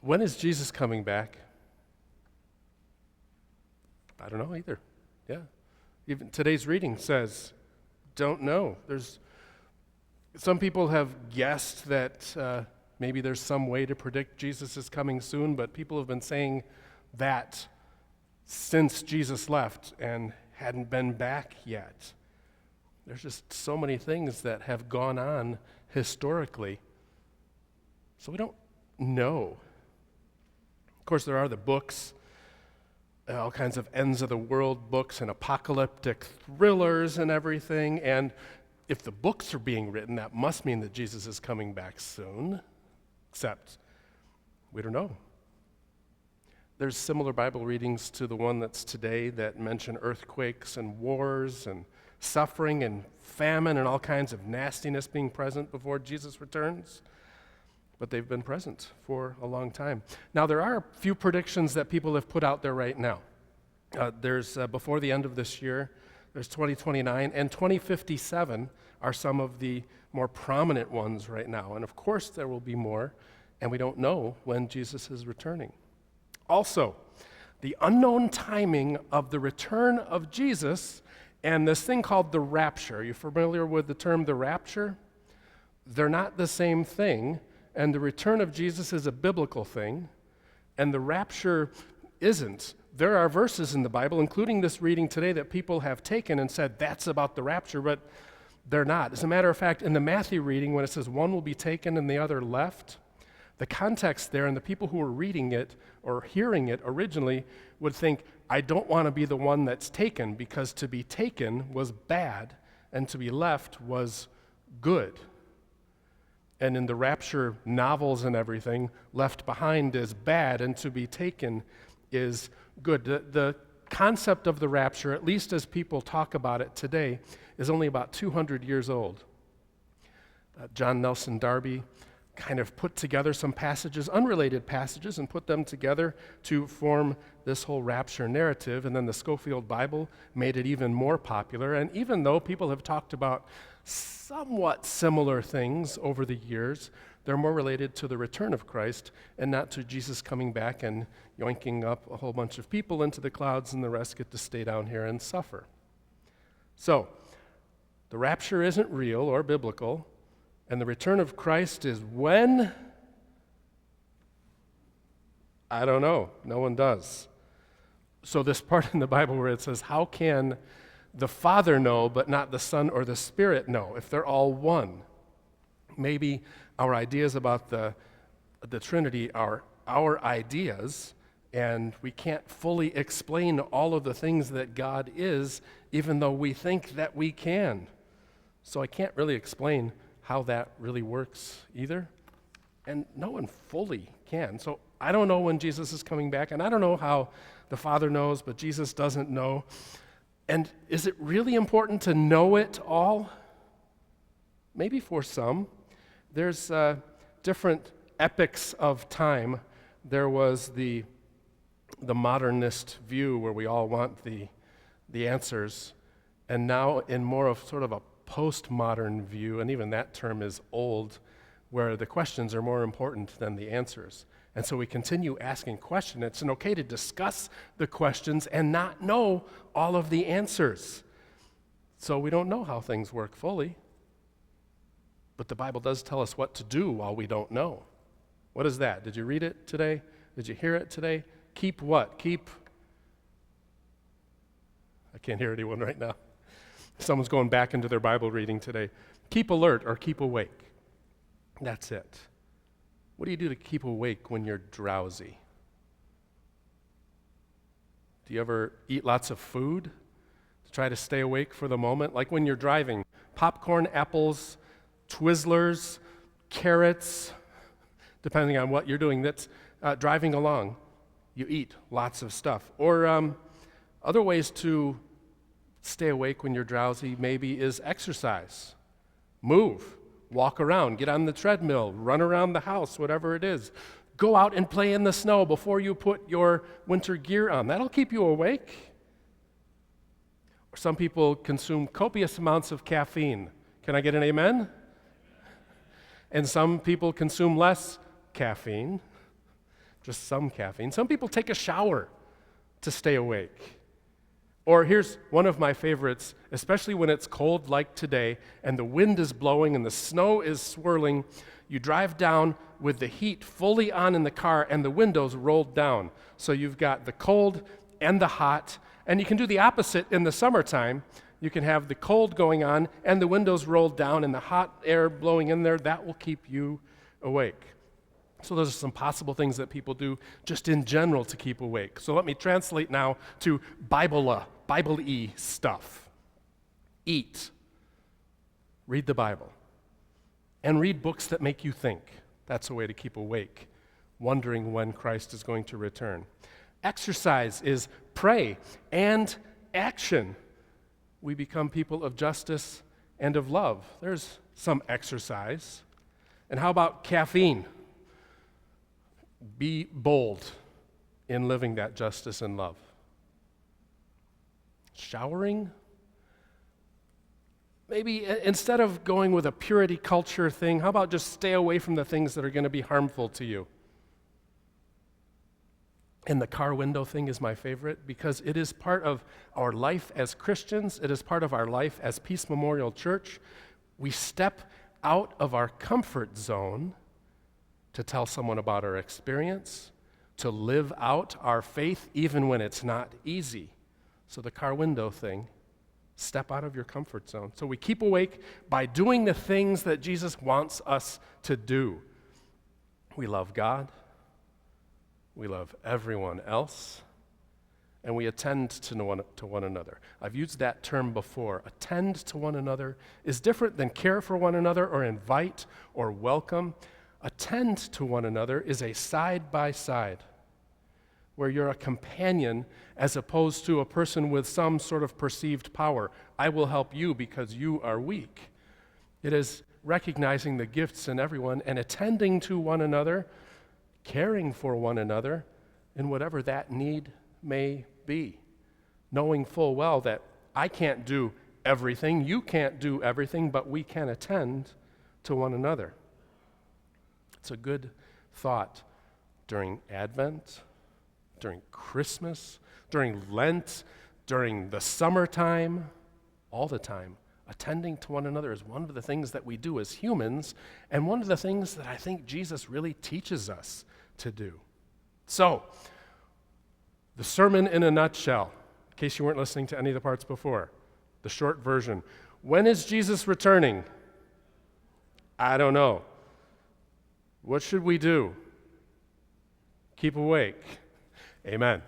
When is Jesus coming back? I don't know either. Yeah. Even today's reading says, don't know. Some people have guessed that maybe there's some way to predict Jesus is coming soon, but people have been saying that since Jesus left and hadn't been back yet. There's just so many things that have gone on historically, so we don't know. Of course, there are the books, all kinds of ends of the world books and apocalyptic thrillers and everything, and if the books are being written, that must mean that Jesus is coming back soon, except we don't know. There's similar Bible readings to the one that's today that mention earthquakes and wars and suffering and famine and all kinds of nastiness being present before Jesus returns. But they've been present for a long time. Now, there are a few predictions that people have put out there right now. There's before the end of this year, there's 2029, and 2057 are some of the more prominent ones right now. And of course, there will be more, and we don't know when Jesus is returning. Also, the unknown timing of the return of Jesus and this thing called the rapture. Are you familiar with the term the rapture? They're not the same thing, and the return of Jesus is a biblical thing, and the rapture isn't. There are verses in the Bible, including this reading today, that people have taken and said that's about the rapture, but they're not. As a matter of fact, in the Matthew reading, when it says one will be taken and the other left, the context there and the people who were reading it or hearing it originally would think, I don't want to be the one that's taken, because to be taken was bad and to be left was good. And in the rapture novels and everything, left behind is bad and to be taken is good. The concept of the rapture, at least as people talk about it today, is only about 200 years old. John Nelson Darby kind of put together some passages, unrelated passages, and put them together to form this whole rapture narrative. And then the Scofield Bible made it even more popular. And even though people have talked about somewhat similar things over the years, they're more related to the return of Christ and not to Jesus coming back and yoinking up a whole bunch of people into the clouds and the rest get to stay down here and suffer. So, the rapture isn't real or biblical, and the return of Christ is when? I don't know. No one does. So this part in the Bible where it says, how can the Father know but not the Son or the Spirit know if they're all one? Maybe our ideas about the Trinity are our ideas, and we can't fully explain all of the things that God is, even though we think that we can. So I can't really explain how that really works either, and no one fully can. So I don't know when Jesus is coming back, and I don't know how the Father knows, but Jesus doesn't know. And is it really important to know it all? Maybe for some. There's different epochs of time. There was the modernist view where we all want the answers, and now in more of sort of a postmodern view, and even that term is old, where the questions are more important than the answers. And so we continue asking questions. It's okay to discuss the questions and not know all of the answers. So we don't know how things work fully. But the Bible does tell us what to do while we don't know. What is that? Did you read it today? Did you hear it today? Keep what? I can't hear anyone right now. Someone's going back into their Bible reading today. Keep alert or keep awake. That's it. What do you do to keep awake when you're drowsy? Do you ever eat lots of food to try to stay awake for the moment? Like when you're driving, popcorn, apples, Twizzlers, carrots, depending on what you're doing, that's driving along. You eat lots of stuff. Or other ways to stay awake when you're drowsy maybe is exercise. Move, walk around, get on the treadmill, run around the house, whatever it is. Go out and play in the snow before you put your winter gear on. That'll keep you awake. Or some people consume copious amounts of caffeine. Can I get an amen? And some people consume less caffeine. just some caffeine. Some people take a shower to stay awake. Or here's one of my favorites, especially when it's cold like today and the wind is blowing and the snow is swirling. You drive down with the heat fully on in the car and the windows rolled down. So you've got the cold and the hot, and you can do the opposite in the summertime. You can have the cold going on and the windows rolled down and the hot air blowing in there. That will keep you awake. So those are some possible things that people do just in general to keep awake. So let me translate now to Bible-y stuff. Eat. Read the Bible. And read books that make you think. That's a way to keep awake, wondering when Christ is going to return. Exercise is pray and action. We become people of justice and of love. There's some exercise. And how about caffeine? Be bold in living that justice and love. Showering? Maybe instead of going with a purity culture thing, how about just stay away from the things that are going to be harmful to you? And the car window thing is my favorite because it is part of our life as Christians. It is part of our life as Peace Memorial Church. We step out of our comfort zone to tell someone about our experience, to live out our faith even when it's not easy. So the car window thing, step out of your comfort zone. So we keep awake by doing the things that Jesus wants us to do. We love God, we love everyone else, and we attend to one another. I've used that term before. Attend to one another is different than care for one another or invite or welcome. Attend to one another is a side-by-side, where you're a companion as opposed to a person with some sort of perceived power. I will help you because you are weak. It is recognizing the gifts in everyone and attending to one another, caring for one another in whatever that need may be, knowing full well that I can't do everything, you can't do everything, but we can attend to one another. It's a good thought during Advent, during Christmas, during Lent, during the summertime, all the time. Attending to one another is one of the things that we do as humans, and one of the things that I think Jesus really teaches us to do. So, the sermon in a nutshell, in case you weren't listening to any of the parts before, the short version. When is Jesus returning? I don't know. What should we do? Keep awake. Amen.